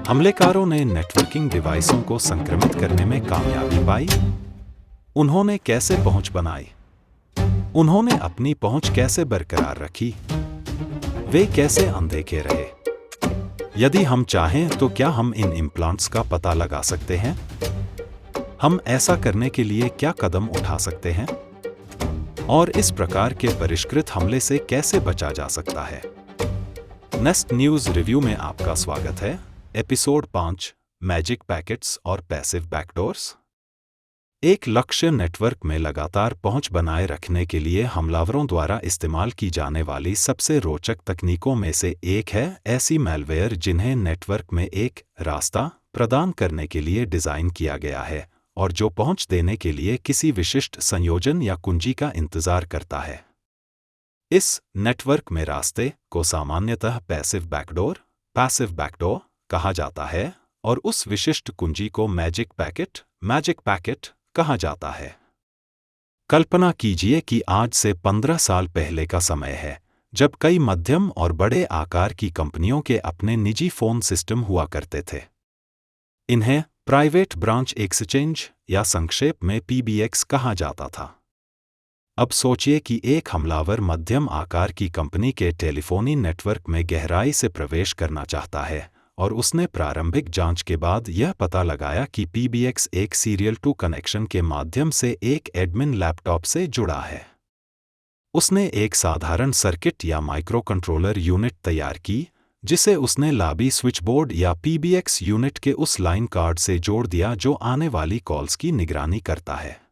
हमलेकारों ने नेटवर्किंग डिवाइसों को संक्रमित करने में कामयाबी पाई। उन्होंने कैसे पहुंच बनाई? उन्होंने अपनी पहुंच कैसे बरकरार रखी? वे कैसे अनदेखे रहे? यदि हम चाहें तो क्या हम इन इम्प्लांट्स का पता लगा सकते हैं? हम ऐसा करने के लिए क्या कदम उठा सकते हैं? और इस प्रकार के परिष्कृत हमले से कैसे बचा जा सकता है? नेस्ट न्यूज़ रिव्यू में आपका स्वागत है। एपिसोड 5, मैजिक पैकेट्स और पैसिव बैकडोर्स। एक लक्ष्य नेटवर्क में लगातार पहुंच बनाए रखने के लिए हमलावरों द्वारा इस्तेमाल की जाने वाली सबसे रोचक तकनीकों में से एक है ऐसी मैलवेयर जिन्हें नेटवर्क में एक रास्ता प्रदान करने के लिए डिज़ाइन किया गया है और जो पहुंच देने के लिए किसी विशिष्ट संयोजन या कुंजी का इंतजार करता है। इस नेटवर्क में रास्ते को सामान्यतः पैसिव बैकडोर कहा जाता है और उस विशिष्ट कुंजी को मैजिक पैकेट कहा जाता है। कल्पना कीजिए कि आज से 15 साल पहले का समय है, जब कई मध्यम और बड़े आकार की कंपनियों के अपने निजी फोन सिस्टम हुआ करते थे। इन्हें प्राइवेट ब्रांच एक्सचेंज या संक्षेप में PBX कहा जाता था। अब सोचिए कि एक हमलावर मध्यम आकार की कंपनी के टेलीफोनी नेटवर्क में गहराई से प्रवेश करना चाहता है और उसने प्रारंभिक जांच के बाद यह पता लगाया कि PBX एक सीरियल टू कनेक्शन के माध्यम से एक एडमिन लैपटॉप से जुड़ा है। उसने एक साधारण सर्किट या माइक्रोकंट्रोलर यूनिट तैयार की, जिसे उसने लॉबी स्विचबोर्ड या PBX यूनिट के उस लाइन कार्ड से जोड़ दिया जो आने वाली कॉल्स की निगरानी करता है।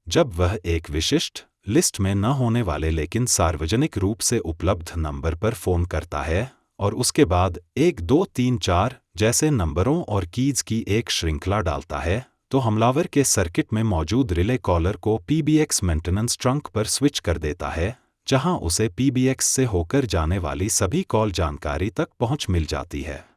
जब वह एक विशिष्ट लिस्ट में न होने वाले लेकिन सार्वजनिक रूप से उपलब्ध नंबर पर फोन करता है और उसके बाद 1 2 3 4 जैसे नंबरों और कीज की एक श्रृंखला डालता है, तो हमलावर के सर्किट में मौजूद रिले कॉलर को PBX मेंटेनेंस ट्रंक पर स्विच कर देता है, जहां उसे PBX से होकर जाने वाली सभी कॉल जानकारी तक पहुंच मिल जाती है।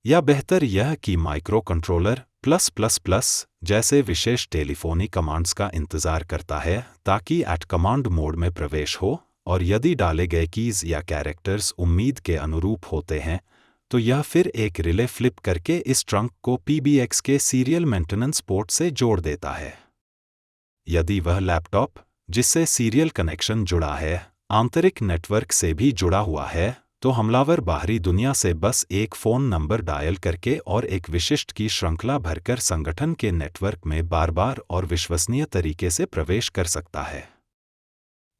या बेहतर यह कि माइक्रोकंट्रोलर +++ जैसे विशेष टेलीफोनी कमांड्स का इंतजार करता है ताकि एट कमांड मोड में प्रवेश हो, और यदि डाले गए कीज या कैरेक्टर्स उम्मीद के अनुरूप होते हैं तो यह फिर एक रिले फ्लिप करके इस ट्रंक को PBX के सीरियल मेंटेनेंस पोर्ट से जोड़ देता है। यदि वह लैपटॉप जिससे सीरियल कनेक्शन जुड़ा है आंतरिक नेटवर्क से भी जुड़ा हुआ है, तो हमलावर बाहरी दुनिया से बस एक फ़ोन नंबर डायल करके और एक विशिष्ट की श्रृंखला भरकर संगठन के नेटवर्क में बार-बार और विश्वसनीय तरीके से प्रवेश कर सकता है।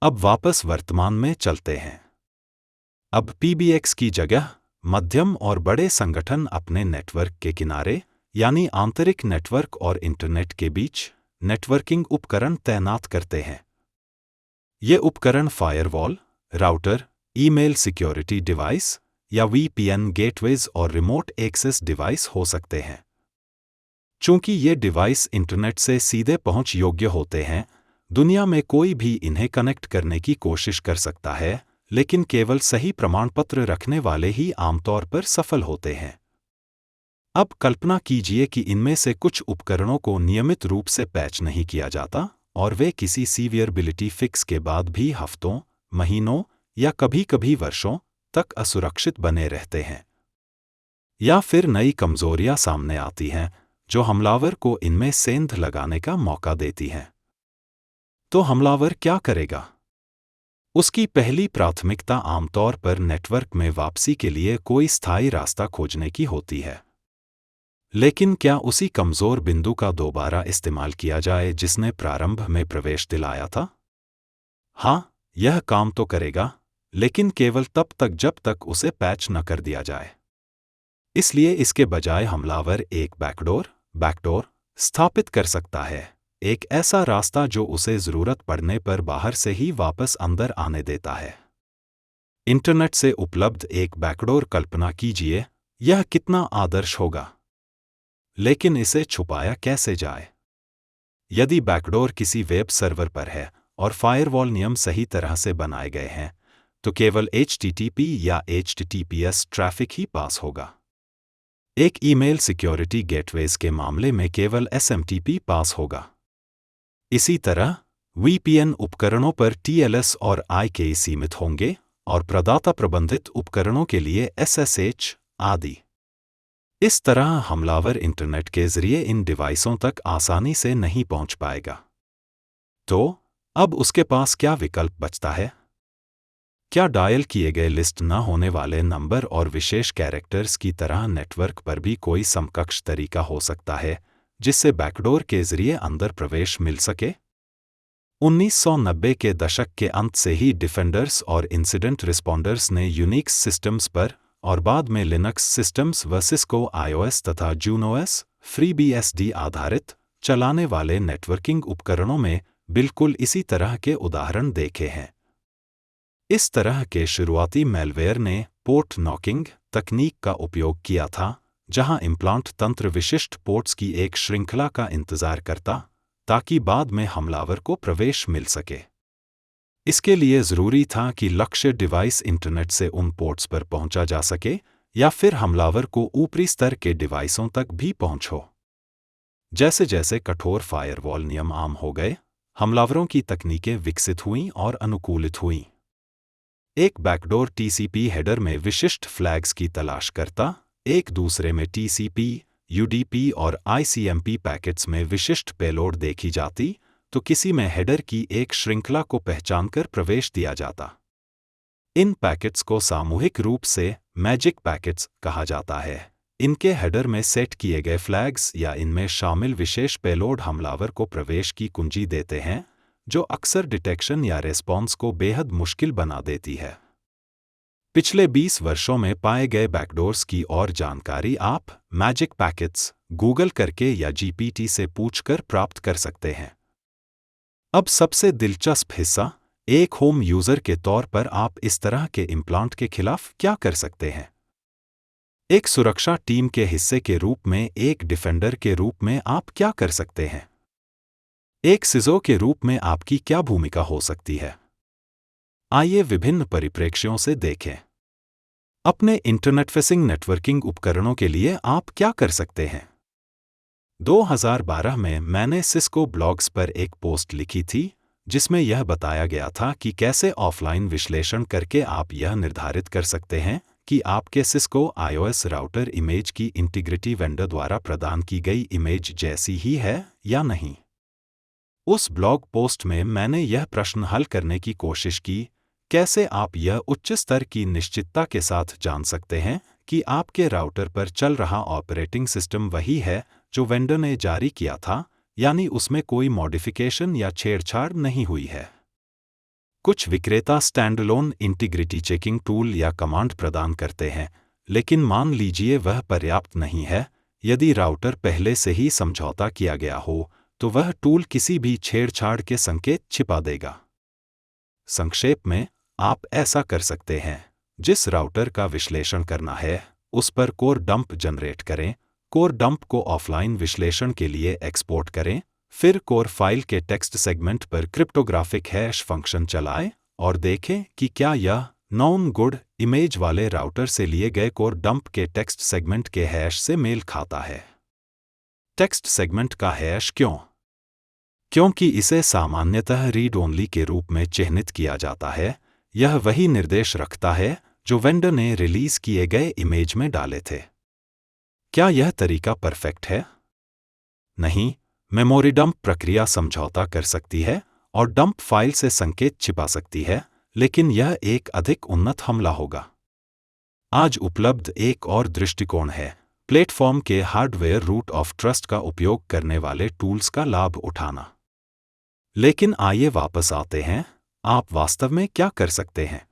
अब वापस वर्तमान में चलते हैं। अब PBX की जगह मध्यम और बड़े संगठन अपने नेटवर्क के किनारे यानी आंतरिक नेटवर्क और इंटरनेट के बीच नेटवर्किंग उपकरण तैनात करते हैं। ये उपकरण firewall, router, email security device या VPN गेटवेज और रिमोट एक्सेस डिवाइस हो सकते हैं। चूंकि ये डिवाइस इंटरनेट से सीधे पहुंच योग्य होते हैं, दुनिया में कोई भी इन्हें कनेक्ट करने की कोशिश कर सकता है, लेकिन केवल सही प्रमाण पत्र रखने वाले ही आमतौर पर सफल होते हैं। अब कल्पना कीजिए कि इनमें से कुछ उपकरणों को नियमित रूप से पैच नहीं किया जाता और वे किसी सीवियरबिलिटी फिक्स के बाद भी हफ्तों, महीनों या कभी-कभी वर्षों तक असुरक्षित बने रहते हैं। या फिर नई कमजोरियां सामने आती हैं जो हमलावर को इनमें सेंध लगाने का मौका देती हैं। तो हमलावर क्या करेगा? उसकी पहली प्राथमिकता आमतौर पर नेटवर्क में वापसी के लिए कोई स्थायी रास्ता खोजने की होती है। लेकिन क्या उसी कमजोर बिंदु का दोबारा इस्तेमाल किया जाए जिसने प्रारंभ में प्रवेश दिलाया था? हाँ, यह काम तो करेगा, लेकिन केवल तब तक जब तक उसे पैच न कर दिया जाए। इसलिए इसके बजाय हमलावर एक बैकडोर स्थापित कर सकता है, एक ऐसा रास्ता जो उसे जरूरत पड़ने पर बाहर से ही वापस अंदर आने देता है। इंटरनेट से उपलब्ध एक बैकडोर, कल्पना कीजिए यह कितना आदर्श होगा। लेकिन इसे छुपाया कैसे जाए? यदि बैकडोर किसी वेब सर्वर पर है और फायरवॉल नियम सही तरह से बनाए गए हैं, तो केवल HTTP या HTTPS ट्रैफिक ही पास होगा। एक ईमेल सिक्योरिटी गेटवेज के मामले में केवल SMTP पास होगा। इसी तरह VPN उपकरणों पर TLS और IK सीमित होंगे और प्रदाता प्रबंधित उपकरणों के लिए SSH आदि। इस तरह हमलावर इंटरनेट के जरिए इन डिवाइसों तक आसानी से नहीं पहुंच पाएगा। तो अब उसके पास क्या विकल्प बचता है? क्या डायल किए गए लिस्ट न होने वाले नंबर और विशेष कैरेक्टर्स की तरह नेटवर्क पर भी कोई समकक्ष तरीका हो सकता है जिससे बैकडोर के जरिए अंदर प्रवेश मिल सके? 1990 के दशक के अंत से ही डिफेंडर्स और इंसिडेंट रिस्पॉन्डर्स ने यूनिक्स सिस्टम्स पर और बाद में लिनक्स सिस्टम्स व सिस्को iOS तथा जूनोएस FreeBSD आधारित चलाने वाले नेटवर्किंग उपकरणों में बिल्कुल इसी तरह के उदाहरण देखे हैं। इस तरह के शुरुआती मैलवेयर ने पोर्ट नॉकिंग तकनीक का उपयोग किया था, जहां इम्प्लांट तंत्र विशिष्ट पोर्ट्स की एक श्रृंखला का इंतजार करता ताकि बाद में हमलावर को प्रवेश मिल सके। इसके लिए जरूरी था कि लक्ष्य डिवाइस इंटरनेट से उन पोर्ट्स पर पहुंचा जा सके या फिर हमलावर को ऊपरी स्तर के डिवाइसों तक भी पहुंच हो। जैसे जैसे कठोर फायरवॉल नियम आम हो गए, हमलावरों की तकनीकें विकसित हुईं और अनुकूलित हुईं। एक बैकडोर TCP हेडर में विशिष्ट फ्लैग्स की तलाश करता, एक दूसरे में TCP, UDP और ICMP पैकेट्स में विशिष्ट पेलोड देखी जाती, तो किसी में हेडर की एक श्रृंखला को पहचानकर प्रवेश दिया जाता। इन पैकेट्स को सामूहिक रूप से मैजिक पैकेट्स कहा जाता है। इनके हेडर में सेट किए गए फ्लैग्स या इनमें शामिल विशेष पेलोड हमलावर को प्रवेश की कुंजी देते हैं, जो अक्सर डिटेक्शन या रेस्पॉन्स को बेहद मुश्किल बना देती है। पिछले 20 वर्षों में पाए गए बैकडोर्स की और जानकारी आप मैजिक पैकेट्स गूगल करके या GPT से पूछकर प्राप्त कर सकते हैं। अब सबसे दिलचस्प हिस्सा, एक होम यूजर के तौर पर आप इस तरह के इम्प्लांट के खिलाफ क्या कर सकते हैं? एक सुरक्षा टीम के हिस्से के रूप में, एक डिफेंडर के रूप में आप क्या कर सकते हैं? एक सिसो के रूप में आपकी क्या भूमिका हो सकती है? आइए विभिन्न परिप्रेक्ष्यों से देखें। अपने इंटरनेट फेसिंग नेटवर्किंग उपकरणों के लिए आप क्या कर सकते हैं? 2012 में मैंने सिस्को ब्लॉग्स पर एक पोस्ट लिखी थी जिसमें यह बताया गया था कि कैसे ऑफलाइन विश्लेषण करके आप यह निर्धारित कर सकते हैं कि आपके सिस्को iOS राउटर इमेज की इंटीग्रिटी वेंडर द्वारा प्रदान की गई इमेज जैसी ही है या नहीं। उस ब्लॉग पोस्ट में मैंने यह प्रश्न हल करने की कोशिश की, कैसे आप यह उच्च स्तर की निश्चितता के साथ जान सकते हैं कि आपके राउटर पर चल रहा ऑपरेटिंग सिस्टम वही है जो वेंडर ने जारी किया था, यानी उसमें कोई मॉडिफिकेशन या छेड़छाड़ नहीं हुई है। कुछ विक्रेता स्टैंडअलोन इंटीग्रिटी चेकिंग टूल या कमांड प्रदान करते हैं, लेकिन मान लीजिए वह पर्याप्त नहीं है। यदि राउटर पहले से ही समझौता किया गया हो, तो वह टूल किसी भी छेड़छाड़ के संकेत छिपा देगा। संक्षेप में, आप ऐसा कर सकते हैं, जिस राउटर का विश्लेषण करना है, उस पर कोर डंप जनरेट करें, कोर डंप को ऑफलाइन विश्लेषण के लिए एक्सपोर्ट करें, फिर कोर फाइल के टेक्स्ट सेगमेंट पर क्रिप्टोग्राफिक हैश फंक्शन चलाएं और देखें कि क्या यह नॉन गुड इमेज वाले राउटर से लिए गए कोर डंप के टेक्स्ट सेगमेंट के हैश से मेल खाता है। टेक्स्ट सेगमेंट का हैश क्यों? क्योंकि इसे सामान्यतः रीड ओनली के रूप में चिह्नित किया जाता है। यह वही निर्देश रखता है जो वेंडर ने रिलीज किए गए इमेज में डाले थे। क्या यह तरीका परफेक्ट है? नहीं। मेमोरी डंप प्रक्रिया समझौता कर सकती है और डंप फाइल से संकेत छिपा सकती है, लेकिन यह एक अधिक उन्नत हमला होगा। आज उपलब्ध एक और दृष्टिकोण है प्लेटफॉर्म के हार्डवेयर रूट ऑफ ट्रस्ट का उपयोग करने वाले टूल्स का लाभ उठाना। लेकिन आइए वापस आते हैं, आप वास्तव में क्या कर सकते हैं?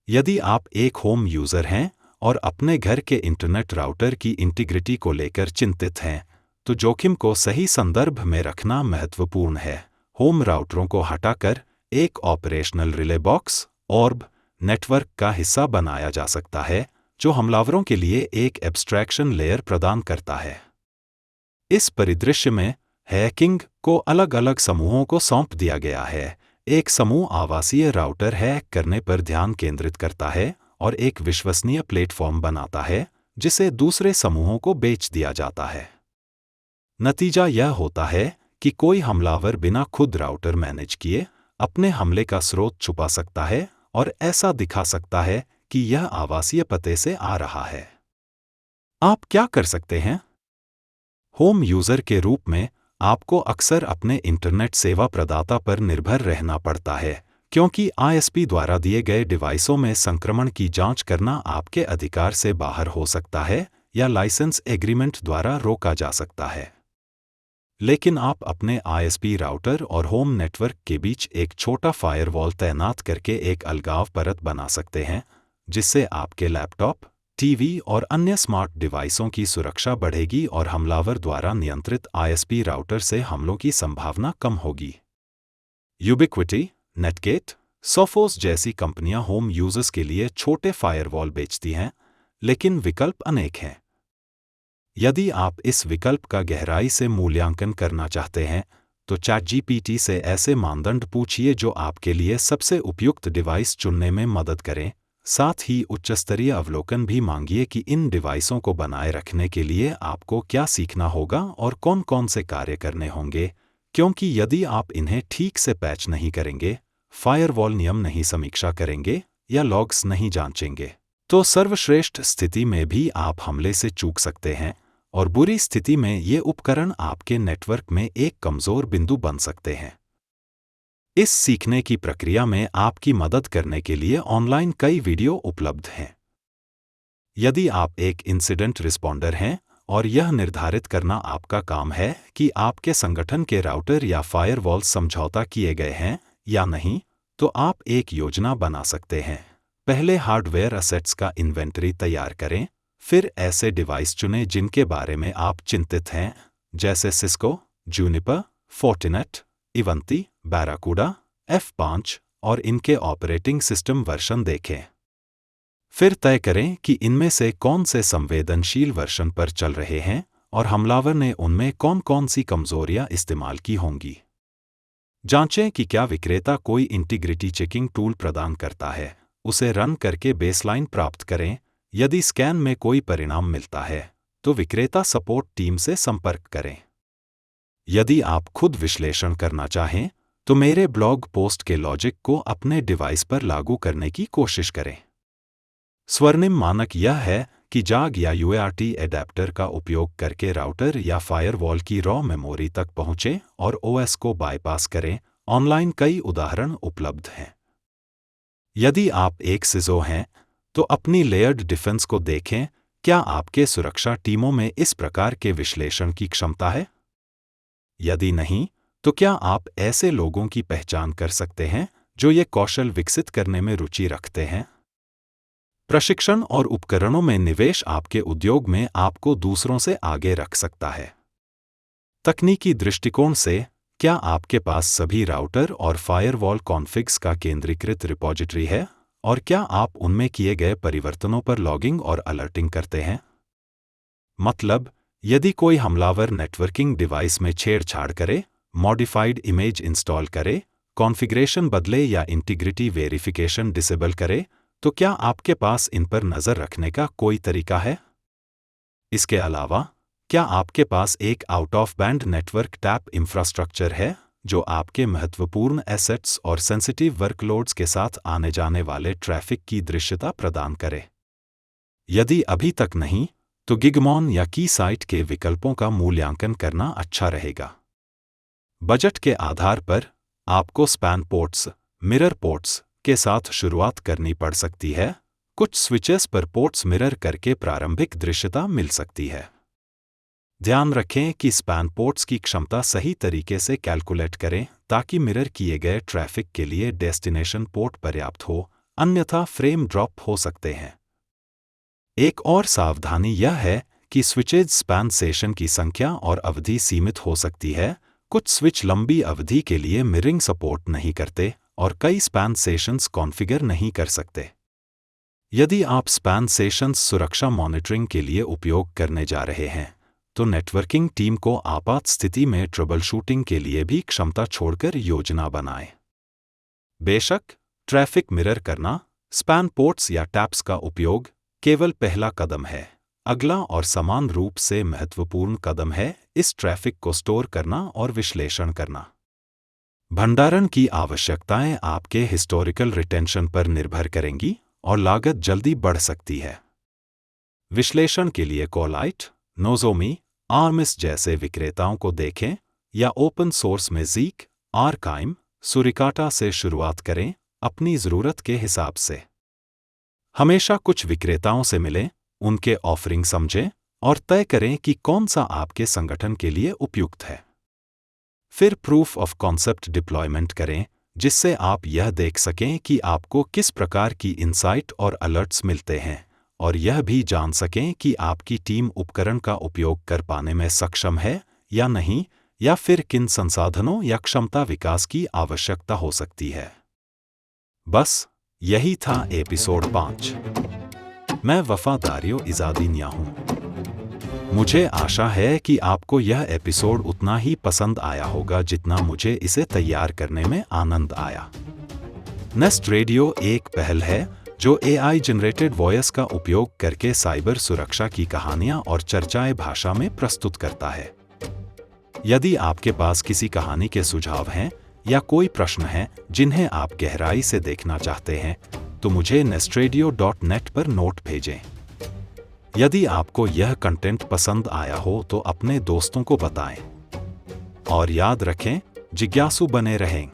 यदि आप एक होम यूजर हैं और अपने घर के इंटरनेट राउटर की इंटीग्रिटी को लेकर चिंतित हैं, तो जोखिम को सही संदर्भ में रखना महत्वपूर्ण है। होम राउटरों को हटाकर एक ऑपरेशनल रिले बॉक्स ऑर्ब नेटवर्क का हिस्सा बनाया जा सकता है, जो हमलावरों के लिए एक एब्स्ट्रैक्शन लेयर प्रदान करता है। इस परिदृश्य में हैकिंग को अलग अलग समूहों को सौंप दिया गया है। एक समूह आवासीय राउटर हैक करने पर ध्यान केंद्रित करता है और एक विश्वसनीय प्लेटफॉर्म बनाता है जिसे दूसरे समूहों को बेच दिया जाता है। नतीजा यह होता है कि कोई हमलावर बिना खुद राउटर मैनेज किए अपने हमले का स्रोत छुपा सकता है और ऐसा दिखा सकता है कि यह आवासीय पते से आ रहा है। आप क्या कर सकते हैं? होम यूजर के रूप में आपको अक्सर अपने इंटरनेट सेवा प्रदाता पर निर्भर रहना पड़ता है, क्योंकि आईएसपी द्वारा दिए गए डिवाइसों में संक्रमण की जांच करना आपके अधिकार से बाहर हो सकता है या लाइसेंस एग्रीमेंट द्वारा रोका जा सकता है। लेकिन आप अपने आईएसपी राउटर और होम नेटवर्क के बीच एक छोटा फायरवॉल तैनात करके एक अलगाव परत बना सकते हैं, जिससे आपके लैपटॉप, टीवी और अन्य स्मार्ट डिवाइसों की सुरक्षा बढ़ेगी और हमलावर द्वारा नियंत्रित आईएसपी राउटर से हमलों की संभावना कम होगी। यूबिक्विटी, नेटगेट, सोफोस जैसी कंपनियां होम यूजर्स के लिए छोटे फायरवॉल बेचती हैं, लेकिन विकल्प अनेक हैं। यदि आप इस विकल्प का गहराई से मूल्यांकन करना चाहते हैं, तो चैटजीपीटी से ऐसे मानदंड पूछिए जो आपके लिए सबसे उपयुक्त डिवाइस चुनने में मदद करें। साथ ही उच्चस्तरीय अवलोकन भी मांगिए कि इन डिवाइसों को बनाए रखने के लिए आपको क्या सीखना होगा और कौन-कौन से कार्य करने होंगे, क्योंकि यदि आप इन्हें ठीक से पैच नहीं करेंगे, फायरवॉल नियम नहीं समीक्षा करेंगे या लॉग्स नहीं जांचेंगे, तो सर्वश्रेष्ठ स्थिति में भी आप हमले से चूक सकते हैं और बुरी स्थिति में ये उपकरण आपके नेटवर्क में एक कमजोर बिंदु बन सकते हैं। इस सीखने की प्रक्रिया में आपकी मदद करने के लिए ऑनलाइन कई वीडियो उपलब्ध हैं। यदि आप एक इंसिडेंट रिस्पॉन्डर हैं और यह निर्धारित करना आपका काम है कि आपके संगठन के राउटर या फायरवॉल समझौता किए गए हैं या नहीं, तो आप एक योजना बना सकते हैं। पहले हार्डवेयर असेट्स का इन्वेंटरी तैयार करें, फिर ऐसे डिवाइस चुनें जिनके बारे में आप चिंतित हैं, जैसे सिस्को, जूनिपर, फोर्टिनेट, इवंती, बैराकूडा, F5 और इनके ऑपरेटिंग सिस्टम वर्जन देखें। फिर तय करें कि इनमें से कौन से संवेदनशील वर्जन पर चल रहे हैं और हमलावर ने उनमें कौन-कौन सी कमजोरियां इस्तेमाल की होंगी। जांचें कि क्या विक्रेता कोई इंटीग्रिटी चेकिंग टूल प्रदान करता है। उसे रन करके बेसलाइन प्राप्त करें। यदि स्कैन में कोई परिणाम मिलता है, तो विक्रेता सपोर्ट टीम से संपर्क करें। यदि आप खुद विश्लेषण करना चाहें, तो मेरे ब्लॉग पोस्ट के लॉजिक को अपने डिवाइस पर लागू करने की कोशिश करें। स्वर्णिम मानक यह है कि जाग या UART एडेप्टर का उपयोग करके राउटर या फायरवॉल की रॉ मेमोरी तक पहुंचें और OS को बाईपास करें। ऑनलाइन कई उदाहरण उपलब्ध हैं। यदि आप एक सिसो हैं, तो अपनी लेयर्ड डिफेंस को देखें। क्या आपके सुरक्षा टीमों में इस प्रकार के विश्लेषण की क्षमता है? यदि नहीं, तो क्या आप ऐसे लोगों की पहचान कर सकते हैं जो ये कौशल विकसित करने में रुचि रखते हैं? प्रशिक्षण और उपकरणों में निवेश आपके उद्योग में आपको दूसरों से आगे रख सकता है। तकनीकी दृष्टिकोण से, क्या आपके पास सभी राउटर और फायरवॉल कॉन्फ़िग्स का केंद्रीकृत रिपॉजिटरी है और क्या आप उनमें किए गए परिवर्तनों पर लॉगिंग और अलर्टिंग करते हैं? मतलब, यदि कोई हमलावर नेटवर्किंग डिवाइस में छेड़छाड़ करे, मॉडिफाइड इमेज इंस्टॉल करे, कॉन्फ़िगरेशन बदले या इंटीग्रिटी वेरिफिकेशन डिसेबल करे, तो क्या आपके पास इन पर नज़र रखने का कोई तरीका है? इसके अलावा, क्या आपके पास एक out of band network tap infrastructure है जो आपके महत्वपूर्ण एसेट्स और सेंसिटिव वर्कलोड्स के साथ आने जाने वाले ट्रैफिक की दृश्यता प्रदान करे? यदि अभी तक नहीं, तो गिगमॉन या कीसाइट के विकल्पों का मूल्यांकन करना अच्छा रहेगा। बजट के आधार पर आपको स्पैन पोर्ट्स, मिरर पोर्ट्स के साथ शुरुआत करनी पड़ सकती है। कुछ स्विचेस पर पोर्ट्स मिरर करके प्रारंभिक दृश्यता मिल सकती है। ध्यान रखें कि स्पैन पोर्ट्स की क्षमता सही तरीके से कैलकुलेट करें ताकि मिरर किए गए ट्रैफिक के लिए डेस्टिनेशन पोर्ट पर्याप्त हो, अन्यथा फ्रेम ड्रॉप हो सकते हैं। एक और सावधानी यह है कि स्विचेज स्पैन सेशन की संख्या और अवधि सीमित हो सकती है। कुछ स्विच लंबी अवधि के लिए मिररिंग सपोर्ट नहीं करते और कई स्पैन सेशंस कॉन्फ़िगर नहीं कर सकते। यदि आप स्पैन सेशंस सुरक्षा मॉनिटरिंग के लिए उपयोग करने जा रहे हैं, तो नेटवर्किंग टीम को आपात स्थिति में ट्रबल शूटिंग के लिए भी क्षमता छोड़कर योजना बनाएं। बेशक, ट्रैफिक मिरर करना, स्पैन पोर्ट्स या टैप्स का उपयोग केवल पहला कदम है। अगला और समान रूप से महत्वपूर्ण कदम है इस ट्रैफिक को स्टोर करना और विश्लेषण करना। भंडारण की आवश्यकताएं आपके हिस्टोरिकल रिटेंशन पर निर्भर करेंगी और लागत जल्दी बढ़ सकती है। विश्लेषण के लिए कोलाइट, नोजोमी, आर्मिस जैसे विक्रेताओं को देखें या ओपन सोर्स में ज़ीक, आर्काइम, सुरिकाटा से शुरुआत करें अपनी ज़रूरत के हिसाब से। हमेशा कुछ विक्रेताओं से मिलें, उनके ऑफरिंग समझें और तय करें कि कौन सा आपके संगठन के लिए उपयुक्त है। फिर प्रूफ ऑफ कॉन्सेप्ट डिप्लॉयमेंट करें, जिससे आप यह देख सकें कि आपको किस प्रकार की इनसाइट और अलर्ट्स मिलते हैं और यह भी जान सकें कि आपकी टीम उपकरण का उपयोग कर पाने में सक्षम है या नहीं, या फिर किन संसाधनों या क्षमता विकास की आवश्यकता हो सकती है। बस यही था एपिसोड 5। मैं वफादारियों इजादीनिया हूँ। मुझे आशा है कि आपको यह एपिसोड उतना ही पसंद आया होगा जितना मुझे इसे तैयार करने में आनंद आया। नेस्ट रेडियो एक पहल है जो AI जनरेटेड वॉइस का उपयोग करके साइबर सुरक्षा की कहानियां और चर्चाएं भाषा में प्रस्तुत करता है। यदि आपके पास किसी कहानी के सुझाव हैं या कोई प्रश्न हैं जिन्हें आप गहराई से देखना चाहते हैं, तो मुझे nestradio.net पर नोट भेजें। यदि आपको यह कंटेंट पसंद आया हो तो अपने दोस्तों को बताएं। और याद रखें, जिज्ञासु बने रहें।